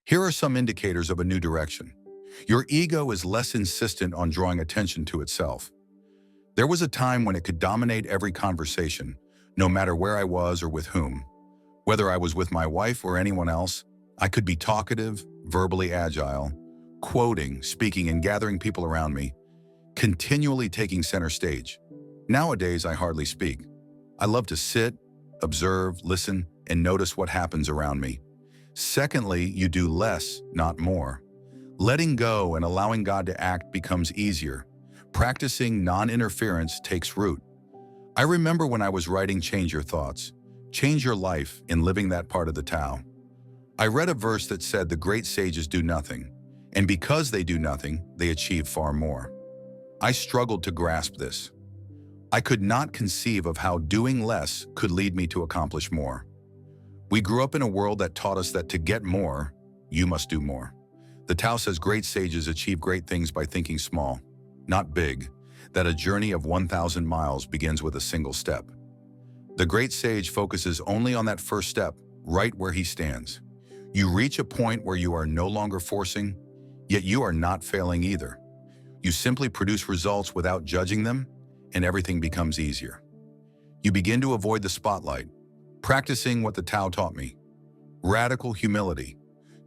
Here are some indicators of a new direction. Your ego is less insistent on drawing attention to itself. There was a time when it could dominate every conversation, no matter where I was or with whom. Whether I was with my wife or anyone else, I could be talkative, verbally agile, quoting, speaking, and gathering people around me, continually taking center stage. Nowadays, I hardly speak. I love to sit, observe, listen, and notice what happens around me. Secondly, you do less, not more. Letting go and allowing God to act becomes easier. Practicing non-interference takes root. I remember when I was writing Change Your Thoughts, Change Your Life in living that part of the Tao. I read a verse that said the great sages do nothing, and because they do nothing, they achieve far more. I struggled to grasp this. I could not conceive of how doing less could lead me to accomplish more. We grew up in a world that taught us that to get more, you must do more. The Tao says great sages achieve great things by thinking small, not big, that a journey of 1,000 miles begins with a single step. The great sage focuses only on that first step, right where he stands. You reach a point where you are no longer forcing, yet you are not failing either. You simply produce results without judging them, and everything becomes easier. You begin to avoid the spotlight, practicing what the Tao taught me. Radical humility.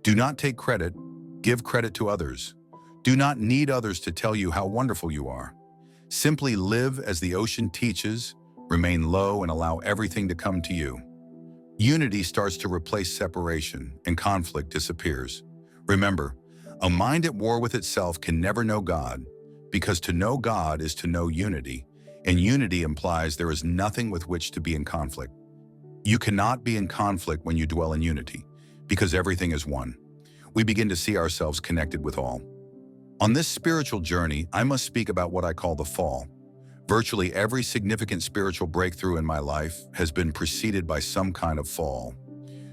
Do not take credit, give credit to others. Do not need others to tell you how wonderful you are. Simply live as the ocean teaches, remain low, and allow everything to come to you. Unity starts to replace separation, and conflict disappears. Remember, a mind at war with itself can never know God, because to know God is to know unity, and unity implies there is nothing with which to be in conflict. You cannot be in conflict when you dwell in unity, because everything is one. We begin to see ourselves connected with all. On this spiritual journey, I must speak about what I call the fall. Virtually every significant spiritual breakthrough in my life has been preceded by some kind of fall.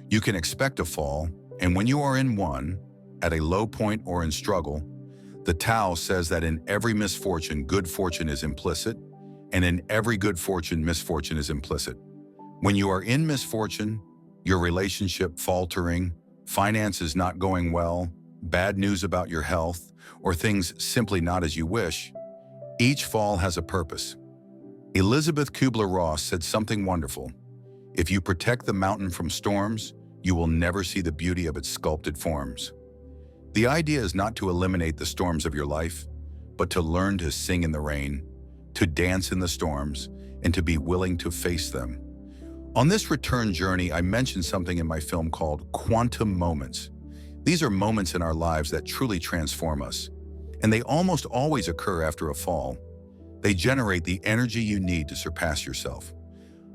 You can expect a fall, and when you are in one, at a low point or in struggle, the Tao says that in every misfortune, good fortune is implicit, and in every good fortune, misfortune is implicit. When you are in misfortune, your relationship faltering, finances not going well, bad news about your health, or things simply not as you wish, each fall has a purpose. Elizabeth Kubler-Ross said something wonderful. If you protect the mountain from storms, you will never see the beauty of its sculpted forms. The idea is not to eliminate the storms of your life, but to learn to sing in the rain, to dance in the storms, and to be willing to face them. On this return journey, I mentioned something in my film called quantum moments. These are moments in our lives that truly transform us, and they almost always occur after a fall. They generate the energy you need to surpass yourself.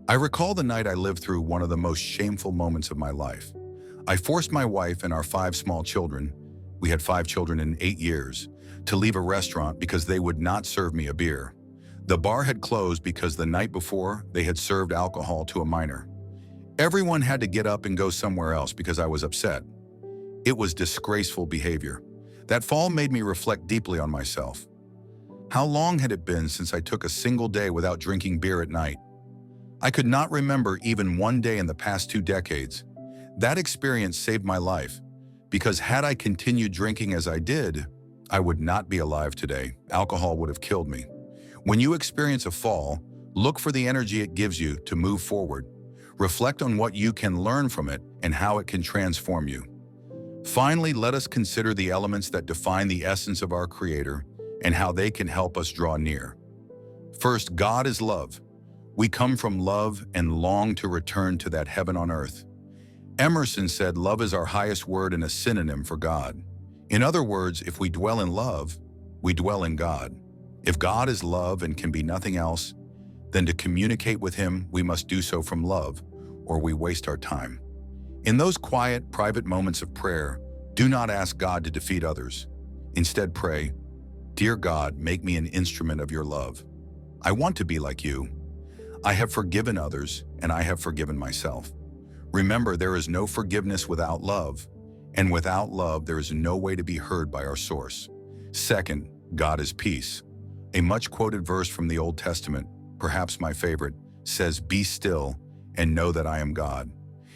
I recall the night I lived through one of the most shameful moments of my life. I forced my wife and our 5 small children, we had 5 children in 8 years, to leave a restaurant because they would not serve me a beer. The bar had closed because the night before they had served alcohol to a minor. Everyone had to get up and go somewhere else because I was upset. It was disgraceful behavior. That fall made me reflect deeply on myself. How long had it been since I took a single day without drinking beer at night? I could not remember even one day in the past 2 decades. That experience saved my life, because had I continued drinking as I did, I would not be alive today. Alcohol would have killed me. When you experience a fall, look for the energy it gives you to move forward. Reflect on what you can learn from it and how it can transform you. Finally, let us consider the elements that define the essence of our Creator and how they can help us draw near. First, God is love. We come from love and long to return to that heaven on earth. Emerson said love is our highest word and a synonym for God. In other words, if we dwell in love, we dwell in God. If God is love and can be nothing else, then to communicate with Him, we must do so from love, or we waste our time. In those quiet, private moments of prayer, do not ask God to defeat others. Instead, pray, "Dear God, make me an instrument of your love. I want to be like you. I have forgiven others, and I have forgiven myself." Remember, there is no forgiveness without love, and without love, there is no way to be heard by our source. Second, God is peace. A much-quoted verse from the Old Testament, perhaps my favorite, says, "Be still and know that I am God."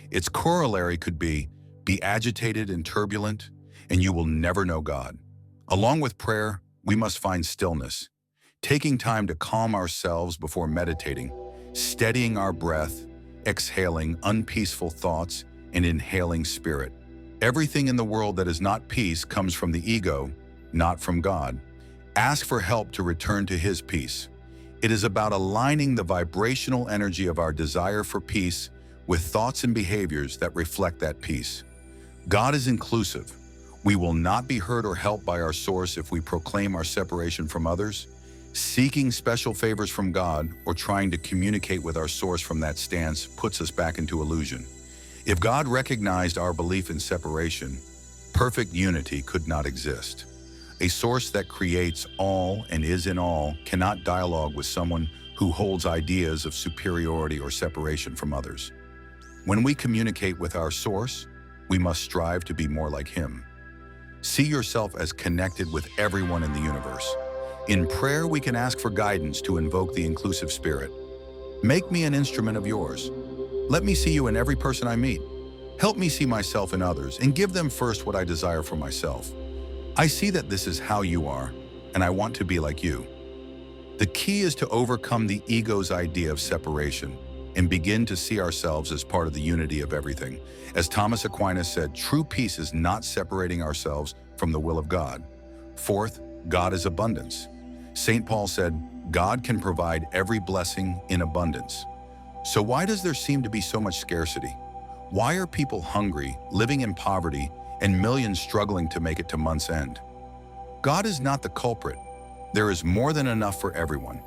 Its corollary could be, Be agitated and turbulent, and you will never know God. Along with prayer, we must find stillness, taking time to calm ourselves before meditating, steadying our breath, exhaling unpeaceful thoughts, and inhaling spirit. Everything in the world that is not peace comes from the ego, not from God. Ask for help to return to His peace. It is about aligning the vibrational energy of our desire for peace with thoughts and behaviors that reflect that peace. God is inclusive. We will not be hurt or helped by our source if we proclaim our separation from others. Seeking special favors from God or trying to communicate with our source from that stance puts us back into illusion. If God recognized our belief in separation, perfect unity could not exist. A source that creates all and is in all cannot dialogue with someone who holds ideas of superiority or separation from others. When we communicate with our source, we must strive to be more like Him. See yourself as connected with everyone in the universe. In prayer, we can ask for guidance to invoke the inclusive spirit. Make me an instrument of yours. Let me see you in every person I meet. Help me see myself in others and give them first what I desire for myself. I see that this is how you are, and I want to be like you. The key is to overcome the ego's idea of separation and begin to see ourselves as part of the unity of everything. As Thomas Aquinas said, true peace is not separating ourselves from the will of God. Fourth, God is abundance. St. Paul said, God can provide every blessing in abundance. So why does there seem to be so much scarcity? Why are people hungry, living in poverty, and millions struggling to make it to month's end? God is not the culprit. There is more than enough for everyone.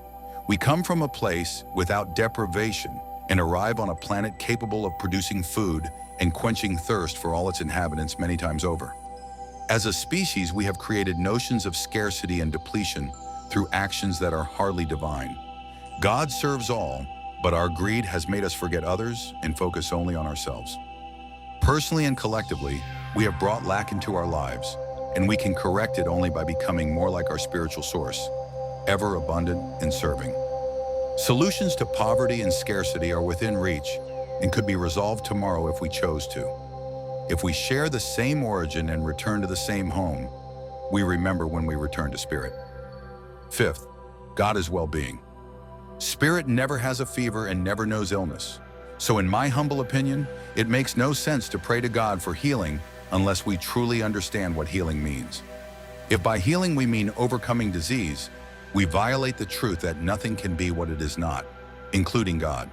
We come from a place without deprivation and arrive on a planet capable of producing food and quenching thirst for all its inhabitants many times over. As a species, we have created notions of scarcity and depletion through actions that are hardly divine. God serves all, but our greed has made us forget others and focus only on ourselves. Personally and collectively, we have brought lack into our lives, and we can correct it only by becoming more like our spiritual source, ever abundant and serving. Solutions to poverty and scarcity are within reach and could be resolved tomorrow if we chose to. If we share the same origin and return to the same home, we remember when we return to spirit. Fifth, God is well-being. Spirit never has a fever and never knows illness. So in my humble opinion, it makes no sense to pray to God for healing unless we truly understand what healing means. If by healing we mean overcoming disease, we violate the truth that nothing can be what it is not, including God.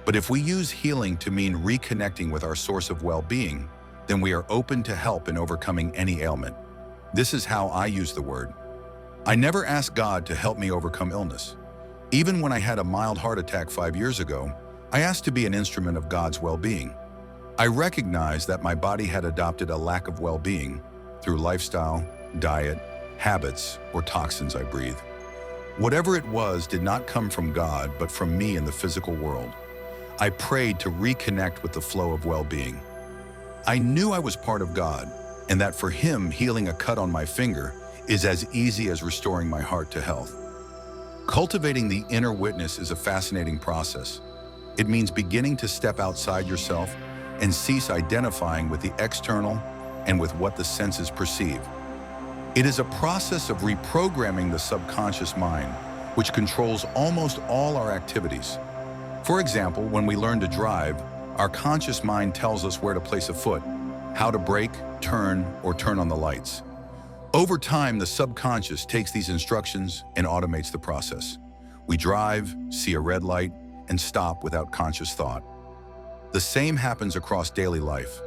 But if we use healing to mean reconnecting with our source of well-being, then we are open to help in overcoming any ailment. This is how I use the word. I never asked God to help me overcome illness. Even when I had a mild heart attack 5 years ago, I asked to be an instrument of God's well-being. I recognized that my body had adopted a lack of well-being through lifestyle, diet, habits, or toxins I breathe. Whatever it was did not come from God, but from me in the physical world. I prayed to reconnect with the flow of well-being. I knew I was part of God, and that for Him, healing a cut on my finger is as easy as restoring my heart to health. Cultivating the inner witness is a fascinating process. It means beginning to step outside yourself and cease identifying with the external and with what the senses perceive. It is a process of reprogramming the subconscious mind, which controls almost all our activities. For example, when we learn to drive, our conscious mind tells us where to place a foot, how to brake, turn, or turn on the lights. Over time, the subconscious takes these instructions and automates the process. We drive, see a red light, and stop without conscious thought. The same happens across daily life.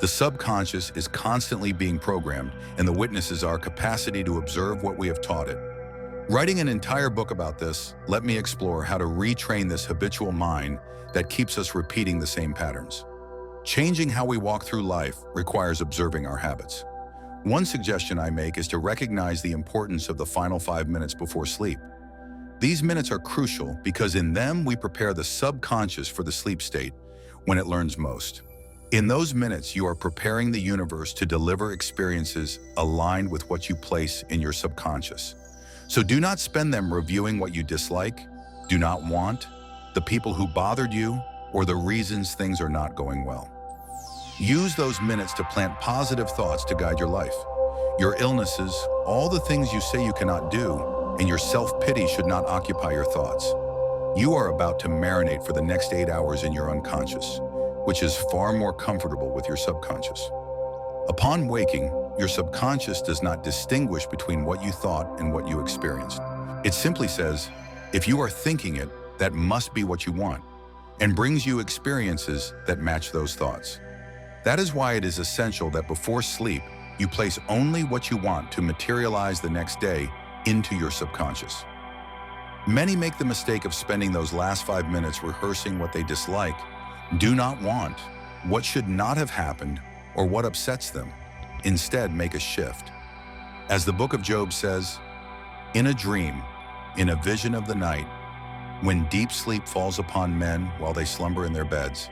The subconscious is constantly being programmed, and the witness is our capacity to observe what we have taught it. Writing an entire book about this, let me explore how to retrain this habitual mind that keeps us repeating the same patterns. Changing how we walk through life requires observing our habits. One suggestion I make is to recognize the importance of the final 5 minutes before sleep. These minutes are crucial because in them we prepare the subconscious for the sleep state when it learns most. In those minutes, you are preparing the universe to deliver experiences aligned with what you place in your subconscious. So do not spend them reviewing what you dislike, do not want, the people who bothered you, or the reasons things are not going well. Use those minutes to plant positive thoughts to guide your life. Your illnesses, all the things you say you cannot do, and your self-pity should not occupy your thoughts. You are about to marinate for the next 8 hours in your unconscious, which is far more comfortable with your subconscious. Upon waking, your subconscious does not distinguish between what you thought and what you experienced. It simply says, if you are thinking it, that must be what you want, and brings you experiences that match those thoughts. That is why it is essential that before sleep, you place only what you want to materialize the next day into your subconscious. Many make the mistake of spending those last 5 minutes rehearsing what they dislike, do not want, what should not have happened, or what upsets them. Instead, make a shift. As the book of Job says, in a dream, in a vision of the night, when deep sleep falls upon men while they slumber in their beds,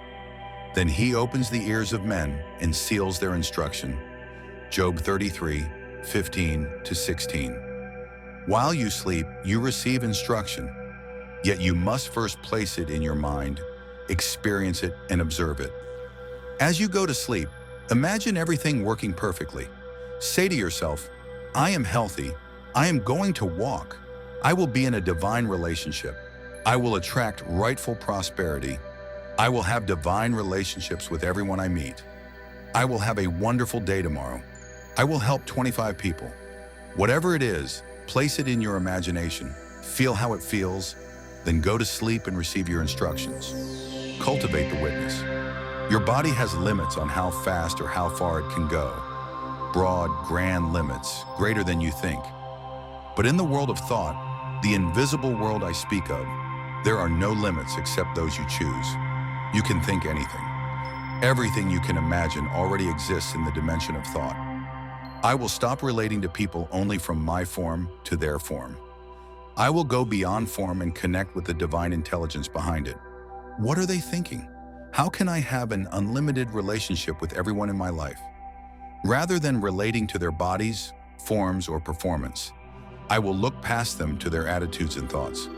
then he opens the ears of men and seals their instruction. Job 33:15-16. While you sleep, you receive instruction, yet you must first place it in your mind, experience it, and observe it. As you go to sleep, imagine everything working perfectly. Say to yourself, I am healthy, I am going to walk, I will be in a divine relationship, I will attract rightful prosperity, I will have divine relationships with everyone I meet, I will have a wonderful day tomorrow, I will help 25 people. Whatever it is, place it in your imagination, feel how it feels, then go to sleep and receive your instructions. Cultivate the witness. Your body has limits on how fast or how far it can go. Broad, grand limits, greater than you think. But in the world of thought, the invisible world I speak of, there are no limits except those you choose. You can think anything. Everything you can imagine already exists in the dimension of thought. I will stop relating to people only from my form to their form. I will go beyond form and connect with the divine intelligence behind it. What are they thinking? How can I have an unlimited relationship with everyone in my life? Rather than relating to their bodies, forms, or performance, I will look past them to their attitudes and thoughts.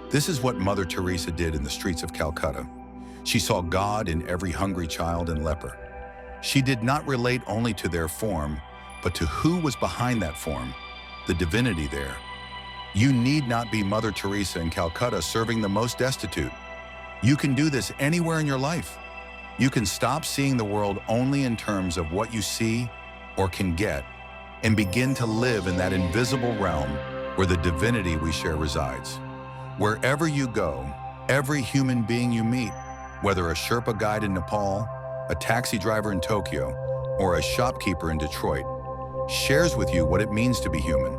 This is what Mother Teresa did in the streets of Calcutta. She saw God in every hungry child and leper. She did not relate only to their form, but to who was behind that form, the divinity there. You need not be Mother Teresa in Calcutta serving the most destitute. You can do this anywhere in your life. You can stop seeing the world only in terms of what you see or can get, and begin to live in that invisible realm where the divinity we share resides. Wherever you go, every human being you meet, whether a Sherpa guide in Nepal, a taxi driver in Tokyo, or a shopkeeper in Detroit, shares with you what it means to be human.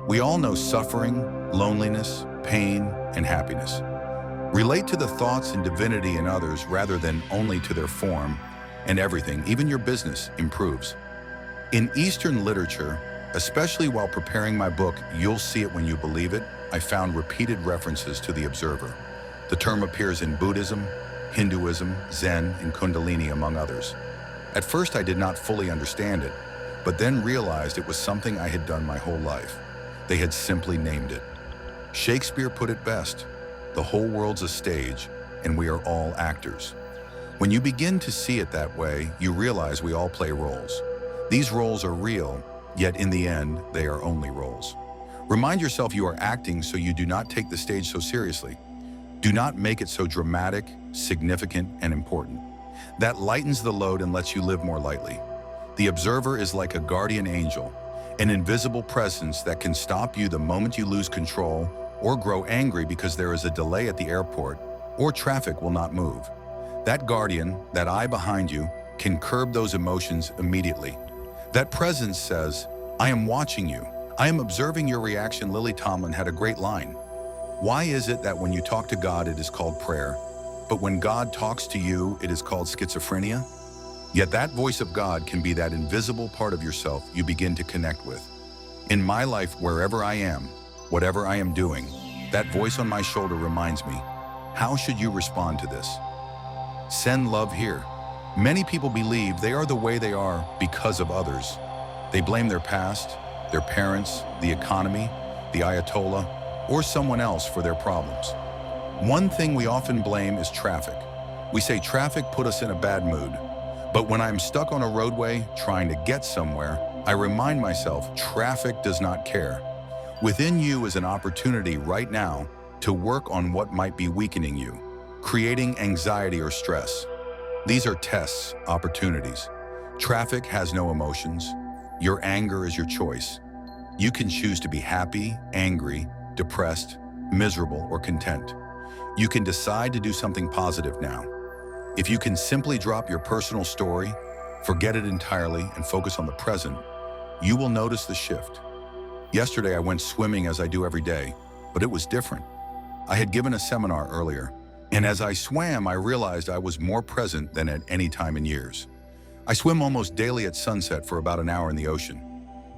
We all know suffering, loneliness, pain, and happiness. Relate to the thoughts and divinity in others rather than only to their form, and everything, even your business, improves. In Eastern literature, especially while preparing my book, You'll See It When You Believe It, I found repeated references to the observer. The term appears in Buddhism, Hinduism, Zen, and Kundalini, among others. At first, I did not fully understand it, but then realized it was something I had done my whole life. They had simply named it. Shakespeare put it best, the whole world's a stage, and we are all actors. When you begin to see it that way, you realize we all play roles. These roles are real, yet in the end, they are only roles. Remind yourself you are acting so you do not take the stage so seriously. Do not make it so dramatic, significant, and important. That lightens the load and lets you live more lightly. The observer is like a guardian angel, an invisible presence that can stop you the moment you lose control or grow angry because there is a delay at the airport or traffic will not move. That guardian, that eye behind you, can curb those emotions immediately. That presence says, I am watching you. I am observing your reaction. Lily Tomlin had a great line. Why is it that when you talk to God, it is called prayer, but when God talks to you, it is called schizophrenia? Yet that voice of God can be that invisible part of yourself you begin to connect with. In my life, wherever I am, whatever I am doing, that voice on my shoulder reminds me, how should you respond to this? Send love here. Many people believe they are the way they are because of others. They blame their past, their parents, the economy, the Ayatollah, or someone else for their problems. One thing we often blame is traffic. We say traffic put us in a bad mood. But when I'm stuck on a roadway trying to get somewhere, I remind myself traffic does not care. Within you is an opportunity right now to work on what might be weakening you, creating anxiety or stress. These are tests, opportunities. Traffic has no emotions. Your anger is your choice. You can choose to be happy, angry, depressed, miserable, or content. You can decide to do something positive now. If you can simply drop your personal story, forget it entirely, and focus on the present, you will notice the shift. Yesterday, I went swimming as I do every day, but it was different. I had given a seminar earlier, and as I swam, I realized I was more present than at any time in years. I swim almost daily at sunset for about an hour in the ocean.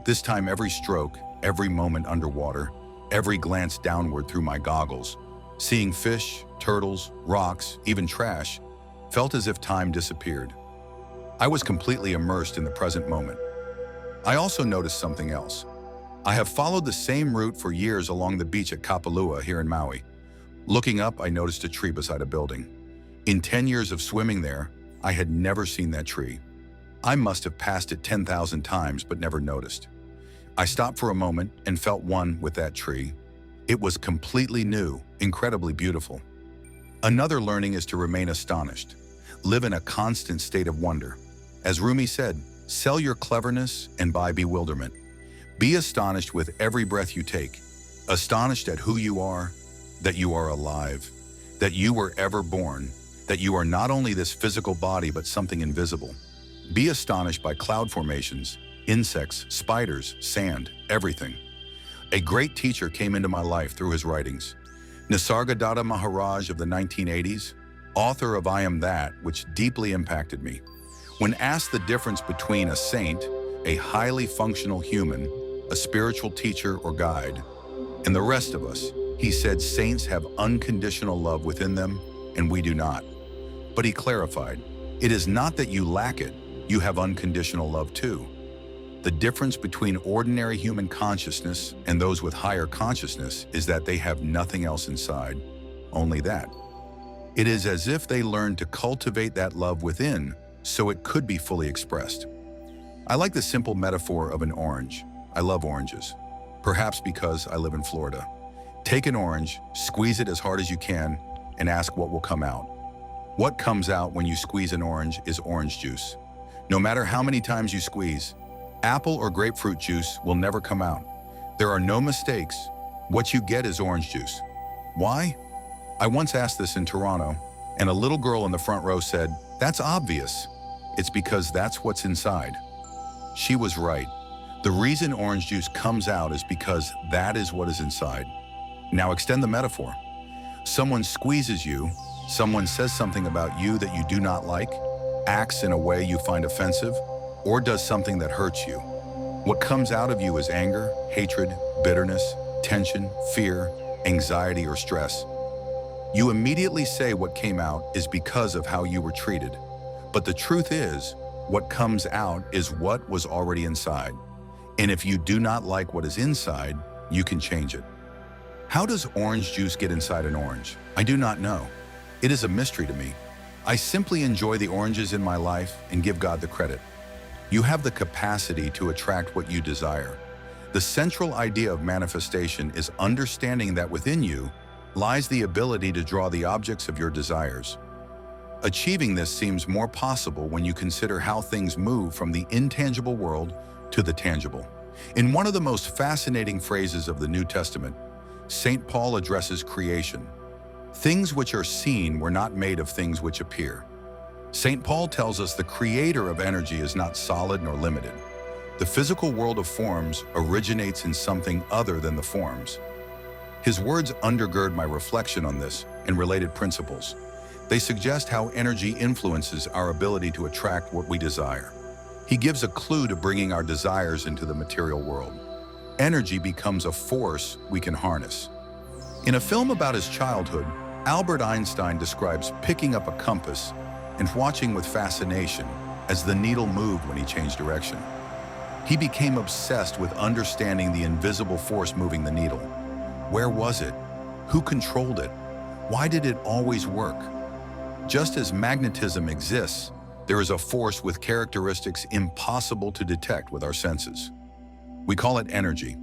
This time, every stroke, every moment underwater, every glance downward through my goggles, seeing fish, turtles, rocks, even trash, felt as if time disappeared. I was completely immersed in the present moment. I also noticed something else. I have followed the same route for years along the beach at Kapalua here in Maui. Looking up, I noticed a tree beside a building. In 10 years of swimming there, I had never seen that tree. I must have passed it 10,000 times but never noticed. I stopped for a moment and felt one with that tree. It was completely new, incredibly beautiful. Another learning is to remain astonished. Live in a constant state of wonder. As Rumi said, sell your cleverness and buy bewilderment. Be astonished with every breath you take. Astonished at who you are, that you are alive, that you were ever born, that you are not only this physical body but something invisible. Be astonished by cloud formations, insects, spiders, sand, everything. A great teacher came into my life through his writings. Nisargadatta Maharaj of the 1980s, author of I Am That, which deeply impacted me. When asked the difference between a saint, a highly functional human, a spiritual teacher or guide, and the rest of us, he said saints have unconditional love within them, and we do not. But he clarified, it is not that you lack it, you have unconditional love too. The difference between ordinary human consciousness and those with higher consciousness is that they have nothing else inside, only that. It is as if they learned to cultivate that love within so it could be fully expressed. I like the simple metaphor of an orange. I love oranges, perhaps because I live in Florida. Take an orange, squeeze it as hard as you can, and ask what will come out. What comes out when you squeeze an orange is orange juice. No matter how many times you squeeze, apple or grapefruit juice will never come out. There are no mistakes. What you get is orange juice. Why? I once asked this in Toronto, and a little girl in the front row said, "That's obvious. It's because that's what's inside." She was right. The reason orange juice comes out is because that is what is inside. Now extend the metaphor. Someone squeezes you, someone says something about you that you do not like, acts in a way you find offensive, or does something that hurts you. What comes out of you is anger, hatred, bitterness, tension, fear, anxiety, or stress. You immediately say what came out is because of how you were treated. But the truth is, what comes out is what was already inside. And if you do not like what is inside, you can change it. How does orange juice get inside an orange? I do not know. It is a mystery to me. I simply enjoy the oranges in my life and give God the credit. You have the capacity to attract what you desire. The central idea of manifestation is understanding that within you lies the ability to draw the objects of your desires. Achieving this seems more possible when you consider how things move from the intangible world to the tangible. In one of the most fascinating phrases of the New Testament, St. Paul addresses creation. Things which are seen were not made of things which appear. St. Paul tells us the creator of energy is not solid nor limited. The physical world of forms originates in something other than the forms. His words undergird my reflection on this and related principles. They suggest how energy influences our ability to attract what we desire. He gives a clue to bringing our desires into the material world. Energy becomes a force we can harness. In a film about his childhood, Albert Einstein describes picking up a compass and watching with fascination as the needle moved when he changed direction. He became obsessed with understanding the invisible force moving the needle. Where was it? Who controlled it? Why did it always work? Just as magnetism exists, there is a force with characteristics impossible to detect with our senses. We call it energy.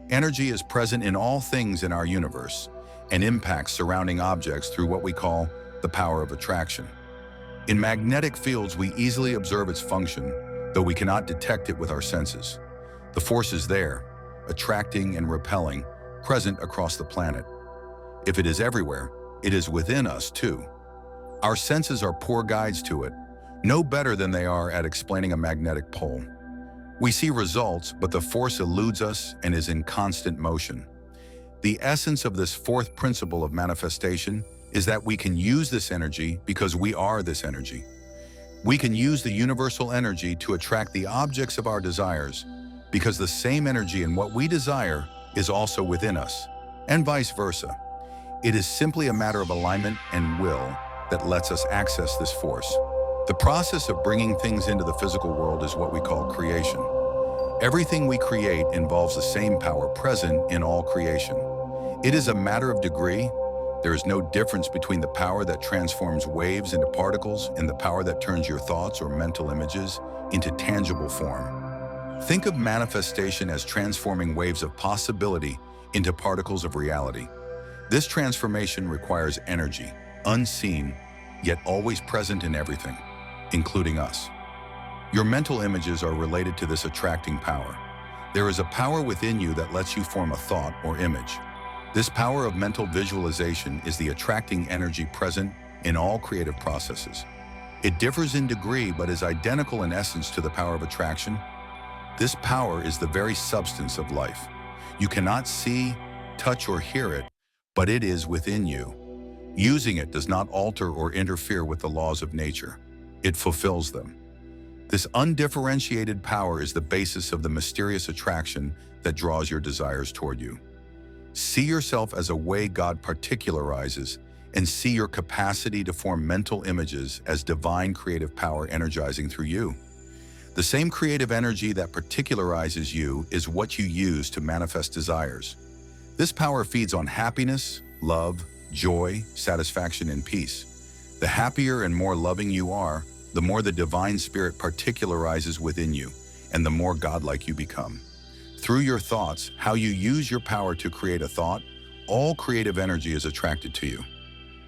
Energy is present in all things in our universe and impacts surrounding objects through what we call the power of attraction. In magnetic fields, we easily observe its function, though we cannot detect it with our senses. The force is there, attracting and repelling, present across the planet. If it is everywhere, it is within us too. Our senses are poor guides to it, no better than they are at explaining a magnetic pole. We see results, but the force eludes us and is in constant motion. The essence of this fourth principle of manifestation is that we can use this energy because we are this energy. We can use the universal energy to attract the objects of our desires because the same energy in what we desire is also within us, and vice versa. It is simply a matter of alignment and will that lets us access this force. The process of bringing things into the physical world is what we call creation. Everything we create involves the same power present in all creation. It is a matter of degree. There is no difference between the power that transforms waves into particles and the power that turns your thoughts or mental images into tangible form. Think of manifestation as transforming waves of possibility into particles of reality. This transformation requires energy, unseen, yet always present in everything, including us. Your mental images are related to this attracting power. There is a power within you that lets you form a thought or image. This power of mental visualization is the attracting energy present in all creative processes. It differs in degree but is identical in essence to the power of attraction. This power is the very substance of life. You cannot see, touch, or hear it, but it is within you. Using it does not alter or interfere with the laws of nature. It fulfills them. This undifferentiated power is the basis of the mysterious attraction that draws your desires toward you. See yourself as a way God particularizes, and see your capacity to form mental images as divine creative power energizing through you. The same creative energy that particularizes you is what you use to manifest desires. This power feeds on happiness, love, joy, satisfaction, and peace. The happier and more loving you are, the more the divine spirit particularizes within you, and the more godlike you become. Through your thoughts, how you use your power to create a thought, all creative energy is attracted to you.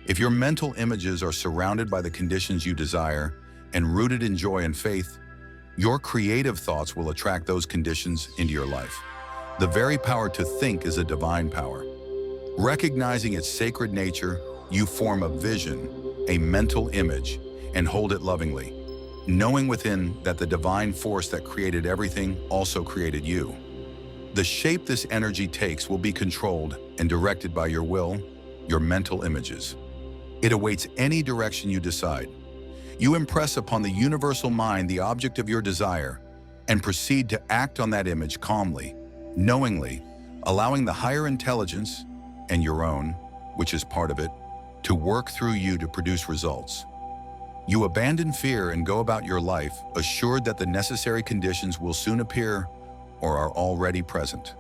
If your mental images are surrounded by the conditions you desire and rooted in joy and faith, your creative thoughts will attract those conditions into your life. The very power to think is a divine power. Recognizing its sacred nature, you form a vision, a mental image, and hold it lovingly, knowing within that the divine force that created everything also created you. The shape this energy takes will be controlled and directed by your will, your mental images. It awaits any direction you decide. You impress upon the universal mind the object of your desire and proceed to act on that image calmly, knowingly, allowing the higher intelligence and your own, which is part of it, to work through you to produce results. You abandon fear and go about your life, assured that the necessary conditions will soon appear or are already present.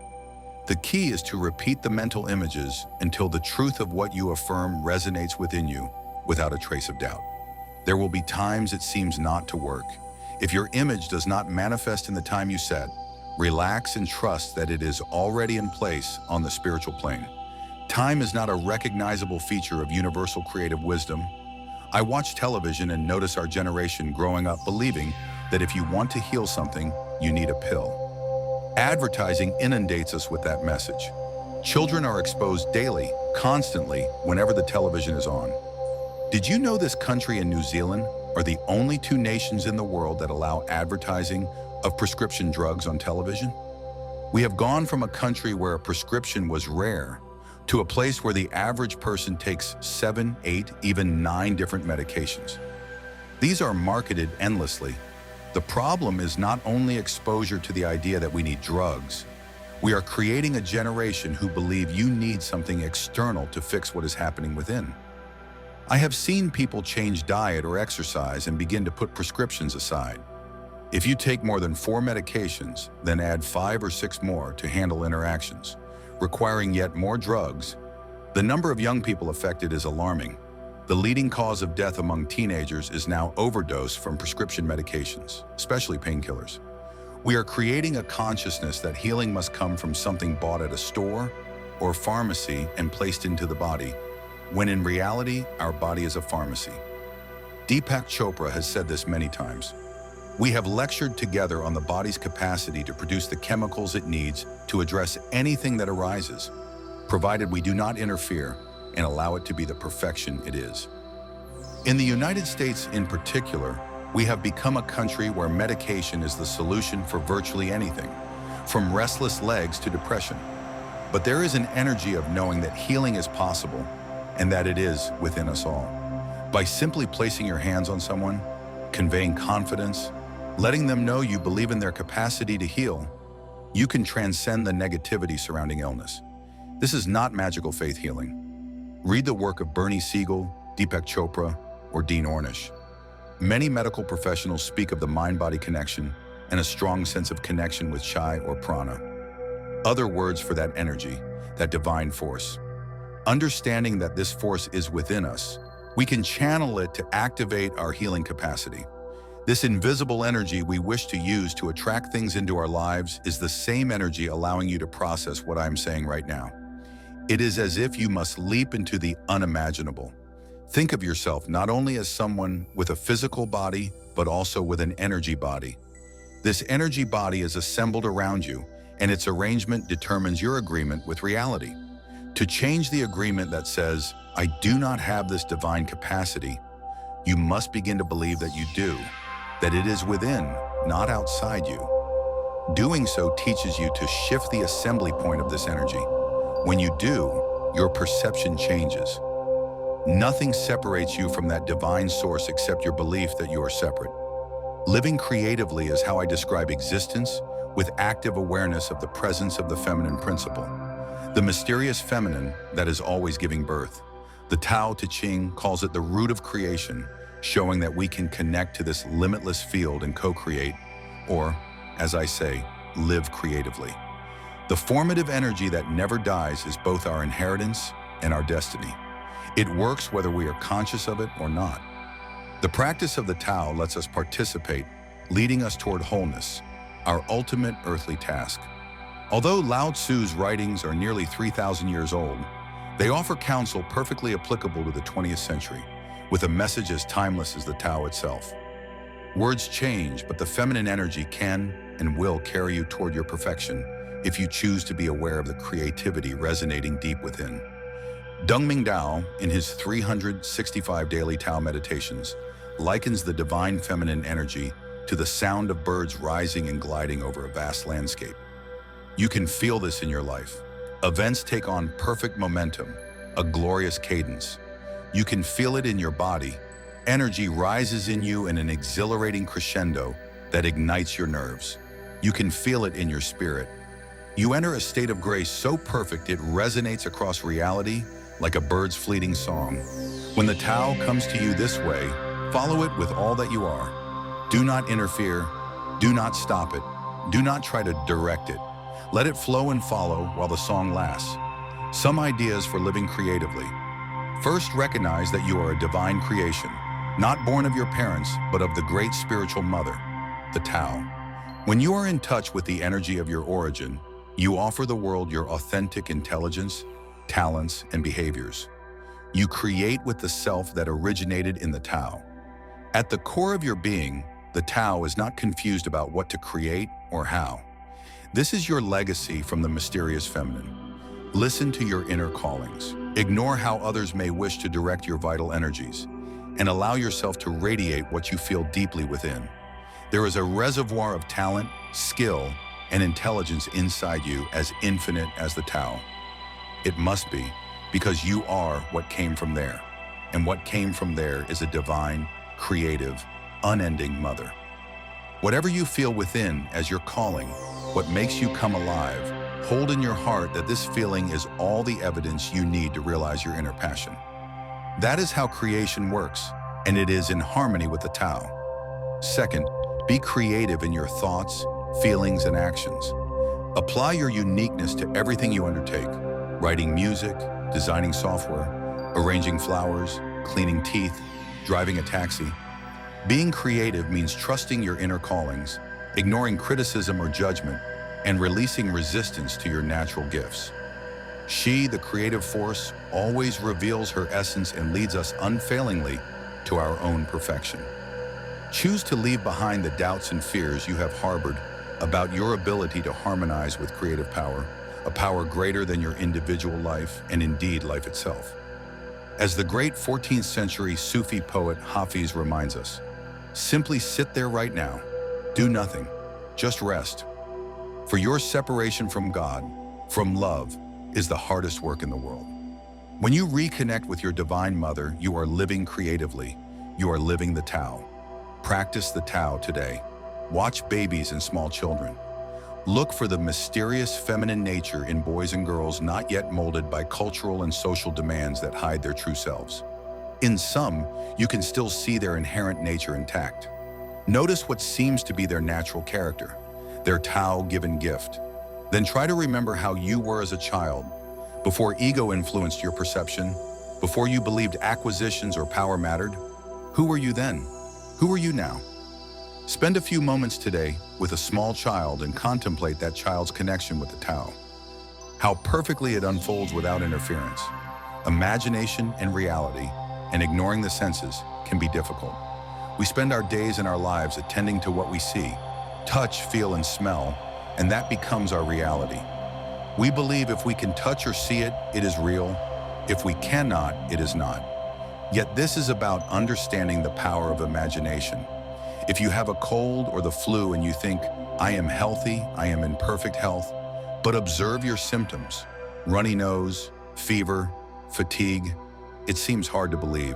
The key is to repeat the mental images until the truth of what you affirm resonates within you without a trace of doubt. There will be times it seems not to work. If your image does not manifest in the time you set, relax and trust that it is already in place on the spiritual plane. Time is not a recognizable feature of universal creative wisdom. I watch television and notice our generation growing up believing that if you want to heal something, you need a pill. Advertising inundates us with that message. Children are exposed daily, constantly, whenever the television is on. Did you know this country and New Zealand are the only two nations in the world that allow advertising of prescription drugs on television? We have gone from a country where a prescription was rare to a place where the average person takes 7, 8, even 9 different medications. These are marketed endlessly. The problem is not only exposure to the idea that we need drugs. We are creating a generation who believe you need something external to fix what is happening within. I have seen people change diet or exercise and begin to put prescriptions aside. If you take more than 4 medications, then add 5 or 6 more to handle interactions, requiring yet more drugs, the number of young people affected is alarming. The leading cause of death among teenagers is now overdose from prescription medications, especially painkillers. We are creating a consciousness that healing must come from something bought at a store or pharmacy and placed into the body, when in reality, our body is a pharmacy. Deepak Chopra has said this many times. We have lectured together on the body's capacity to produce the chemicals it needs to address anything that arises, provided we do not interfere and allow it to be the perfection it is. In the United States in particular, we have become a country where medication is the solution for virtually anything, from restless legs to depression. But there is an energy of knowing that healing is possible and that it is within us all. By simply placing your hands on someone, conveying confidence, letting them know you believe in their capacity to heal, you can transcend the negativity surrounding illness. This is not magical faith healing. Read the work of Bernie Siegel, Deepak Chopra, or Dean Ornish. Many medical professionals speak of the mind-body connection and a strong sense of connection with Chai or prana. Other words for that energy, that divine force. Understanding that this force is within us, we can channel it to activate our healing capacity. This invisible energy we wish to use to attract things into our lives is the same energy allowing you to process what I'm saying right now. It is as if you must leap into the unimaginable. Think of yourself not only as someone with a physical body, but also with an energy body. This energy body is assembled around you, and its arrangement determines your agreement with reality. To change the agreement that says, I do not have this divine capacity, you must begin to believe that you do, that it is within, not outside you. Doing so teaches you to shift the assembly point of this energy. When you do, your perception changes. Nothing separates you from that divine source except your belief that you are separate. Living creatively is how I describe existence, with active awareness of the presence of the feminine principle. The mysterious feminine that is always giving birth. The Tao Te Ching calls it the root of creation, showing that we can connect to this limitless field and co-create, or, as I say, live creatively. The formative energy that never dies is both our inheritance and our destiny. It works whether we are conscious of it or not. The practice of the Tao lets us participate, leading us toward wholeness, our ultimate earthly task. Although Lao Tzu's writings are nearly 3,000 years old, they offer counsel perfectly applicable to the 20th century, with a message as timeless as the Tao itself. Words change, but the feminine energy can and will carry you toward your perfection if you choose to be aware of the creativity resonating deep within. Dongming Dao, in his 365 daily Tao meditations, likens the divine feminine energy to the sound of birds rising and gliding over a vast landscape. You can feel this in your life. Events take on perfect momentum, a glorious cadence. You can feel it in your body. Energy rises in you in an exhilarating crescendo that ignites your nerves. You can feel it in your spirit. You enter a state of grace so perfect it resonates across reality like a bird's fleeting song. When the Tao comes to you this way, follow it with all that you are. Do not interfere. Do not stop it. Do not try to direct it. Let it flow and follow while the song lasts. Some ideas for living creatively. First, recognize that you are a divine creation, not born of your parents, but of the great spiritual mother, the Tao. When you are in touch with the energy of your origin, you offer the world your authentic intelligence, talents, and behaviors. You create with the self that originated in the Tao. At the core of your being, the Tao is not confused about what to create or how. This is your legacy from the mysterious feminine. Listen to your inner callings. Ignore how others may wish to direct your vital energies, and allow yourself to radiate what you feel deeply within. There is a reservoir of talent, skill, and intelligence inside you as infinite as the Tao. It must be, because you are what came from there, and what came from there is a divine, creative, unending mother. Whatever you feel within as your calling, what makes you come alive, hold in your heart that this feeling is all the evidence you need to realize your inner passion. That is how creation works, and it is in harmony with the Tao. Second, be creative in your thoughts, feelings, and actions. Apply your uniqueness to everything you undertake: writing music, designing software, arranging flowers, cleaning teeth, driving a taxi. Being creative means trusting your inner callings, ignoring criticism or judgment, and releasing resistance to your natural gifts. She, the creative force, always reveals her essence and leads us unfailingly to our own perfection. Choose to leave behind the doubts and fears you have harbored about your ability to harmonize with creative power, a power greater than your individual life and indeed life itself. As the great 14th century Sufi poet Hafiz reminds us, simply sit there right now, do nothing, just rest. For your separation from God, from love, is the hardest work in the world. When you reconnect with your divine mother, you are living creatively. You are living the Tao. Practice the Tao today. Watch babies and small children. Look for the mysterious feminine nature in boys and girls not yet molded by cultural and social demands that hide their true selves. In some, you can still see their inherent nature intact. Notice what seems to be their natural character, their Tao-given gift. Then try to remember how you were as a child, before ego influenced your perception, before you believed acquisitions or power mattered. Who were you then? Who are you now? Spend a few moments today with a small child and contemplate that child's connection with the Tao. How perfectly it unfolds without interference. Imagination and reality, and ignoring the senses, can be difficult. We spend our days and our lives attending to what we see, touch, feel, and smell, and that becomes our reality. We believe if we can touch or see it, it is real. If we cannot, it is not. Yet this is about understanding the power of imagination. If you have a cold or the flu and you think, I am healthy, I am in perfect health, but observe your symptoms, runny nose, fever, fatigue, it seems hard to believe.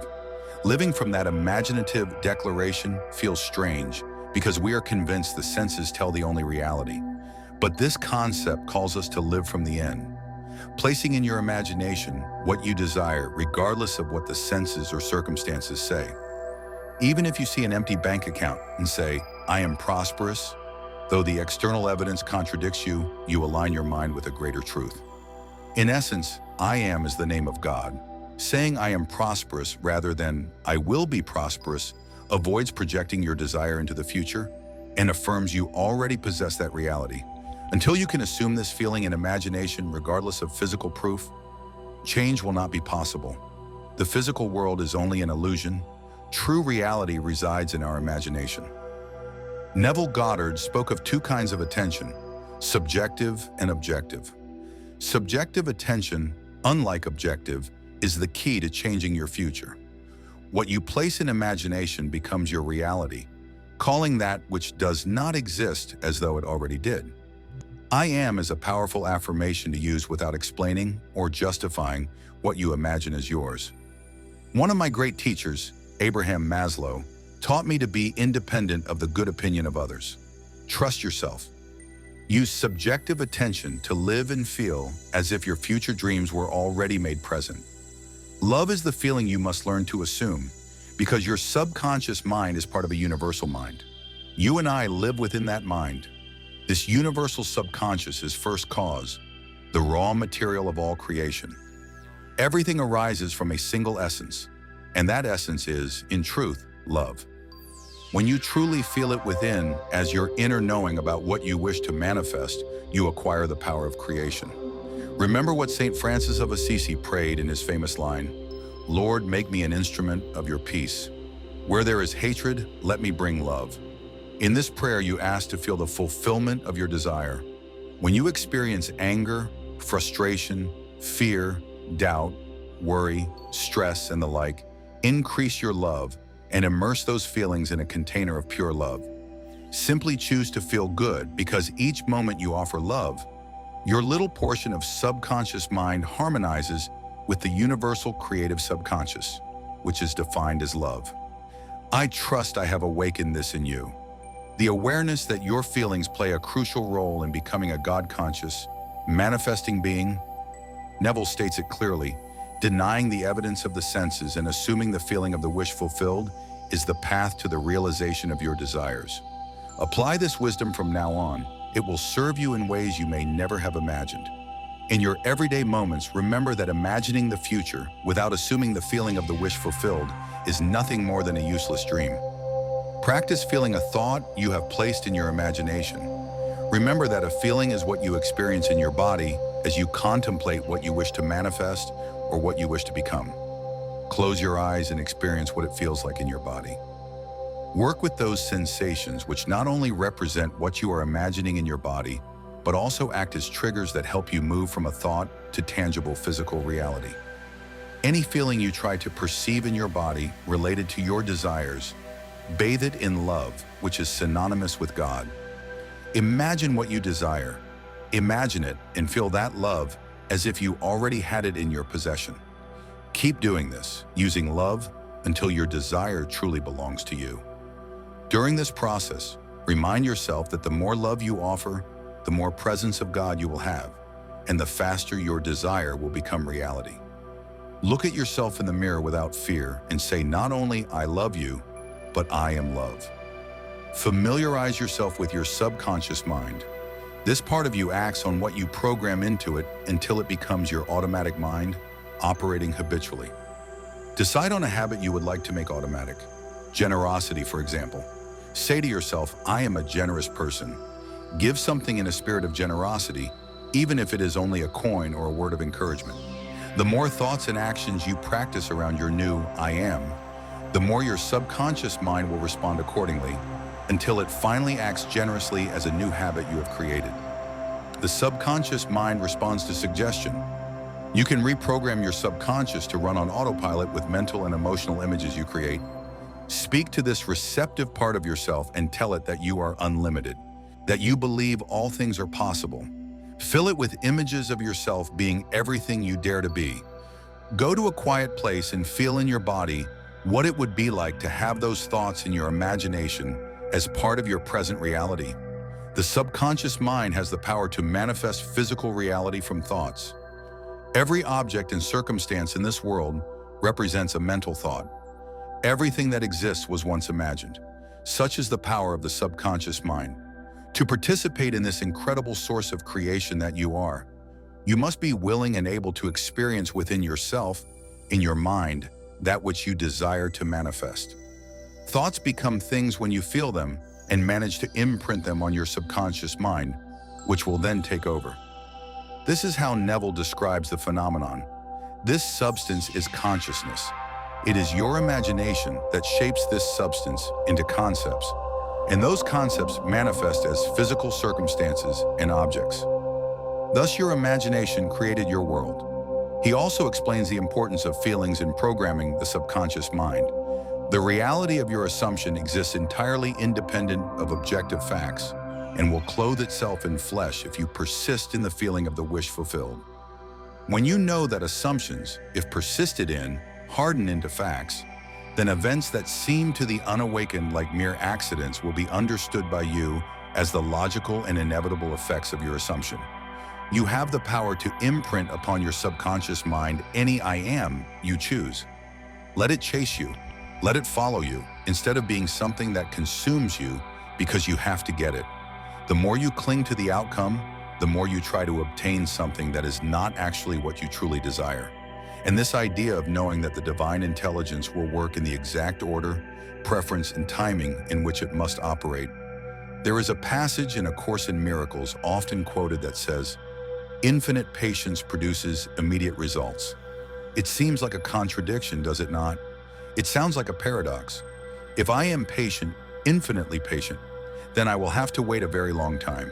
Living from that imaginative declaration feels strange because we are convinced the senses tell the only reality. But this concept calls us to live from the in, placing in your imagination what you desire regardless of what the senses or circumstances say. Even if you see an empty bank account and say, I am prosperous, though the external evidence contradicts you, you align your mind with a greater truth. In essence, I am is the name of God. Saying I am prosperous rather than I will be prosperous avoids projecting your desire into the future and affirms you already possess that reality. Until you can assume this feeling in imagination regardless of physical proof, change will not be possible. The physical world is only an illusion. True reality resides in our imagination. Neville Goddard spoke of two kinds of attention, subjective and objective. Subjective attention, unlike objective, is the key to changing your future. What you place in imagination becomes your reality, calling that which does not exist as though it already did. I am is a powerful affirmation to use without explaining or justifying what you imagine as yours. One of my great teachers, Abraham Maslow, taught me to be independent of the good opinion of others. Trust yourself. Use subjective attention to live and feel as if your future dreams were already made present. Love is the feeling you must learn to assume because your subconscious mind is part of a universal mind. You and I live within that mind. This universal subconscious is first cause, the raw material of all creation. Everything arises from a single essence, and that essence is, in truth, love. When you truly feel it within as your inner knowing about what you wish to manifest, you acquire the power of creation. Remember what St. Francis of Assisi prayed in his famous line, Lord, make me an instrument of your peace. Where there is hatred, let me bring love. In this prayer, you ask to feel the fulfillment of your desire. When you experience anger, frustration, fear, doubt, worry, stress, and the like, increase your love and immerse those feelings in a container of pure love. Simply choose to feel good because each moment you offer love, your little portion of subconscious mind harmonizes with the universal creative subconscious, which is defined as love. I trust I have awakened this in you. The awareness that your feelings play a crucial role in becoming a God-conscious, manifesting being. Neville states it clearly, denying the evidence of the senses and assuming the feeling of the wish fulfilled is the path to the realization of your desires. Apply this wisdom from now on. It will serve you in ways you may never have imagined. In your everyday moments, remember that imagining the future without assuming the feeling of the wish fulfilled is nothing more than a useless dream. Practice feeling a thought you have placed in your imagination. Remember that a feeling is what you experience in your body as you contemplate what you wish to manifest or what you wish to become. Close your eyes and experience what it feels like in your body. Work with those sensations which not only represent what you are imagining in your body, but also act as triggers that help you move from a thought to tangible physical reality. Any feeling you try to perceive in your body related to your desires, bathe it in love, which is synonymous with God. Imagine what you desire. Imagine it and feel that love as if you already had it in your possession. Keep doing this, using love until your desire truly belongs to you. During this process, remind yourself that the more love you offer, the more presence of God you will have, and the faster your desire will become reality. Look at yourself in the mirror without fear and say not only "I love you," but "I am love." Familiarize yourself with your subconscious mind. This part of you acts on what you program into it until it becomes your automatic mind, operating habitually. Decide on a habit you would like to make automatic. Generosity, for example. Say to yourself, "I am a generous person." Give something in a spirit of generosity, even if it is only a coin or a word of encouragement. The more thoughts and actions you practice around your new "I am," the more your subconscious mind will respond accordingly, until it finally acts generously as a new habit you have created. The subconscious mind responds to suggestion. You can reprogram your subconscious to run on autopilot with mental and emotional images you create. Speak to this receptive part of yourself and tell it that you are unlimited, that you believe all things are possible. Fill it with images of yourself being everything you dare to be. Go to a quiet place and feel in your body what it would be like to have those thoughts in your imagination as part of your present reality. The subconscious mind has the power to manifest physical reality from thoughts. Every object and circumstance in this world represents a mental thought. Everything that exists was once imagined. Such is the power of the subconscious mind. To participate in this incredible source of creation that you are, you must be willing and able to experience within yourself, in your mind, that which you desire to manifest. Thoughts become things when you feel them and manage to imprint them on your subconscious mind, which will then take over. This is how Neville describes the phenomenon. This substance is consciousness. It is your imagination that shapes this substance into concepts, and those concepts manifest as physical circumstances and objects. Thus, your imagination created your world. He also explains the importance of feelings in programming the subconscious mind. The reality of your assumption exists entirely independent of objective facts and will clothe itself in flesh if you persist in the feeling of the wish fulfilled. When you know that assumptions, if persisted in, harden into facts, then events that seem to the unawakened like mere accidents will be understood by you as the logical and inevitable effects of your assumption. You have the power to imprint upon your subconscious mind any "I am" you choose. Let it chase you. Let it follow you, instead of being something that consumes you because you have to get it. The more you cling to the outcome, the more you try to obtain something that is not actually what you truly desire. And this idea of knowing that the divine intelligence will work in the exact order, preference, and timing in which it must operate. There is a passage in A Course in Miracles often quoted that says, "Infinite patience produces immediate results." It seems like a contradiction, does it not? It sounds like a paradox. If I am patient, infinitely patient, then I will have to wait a very long time.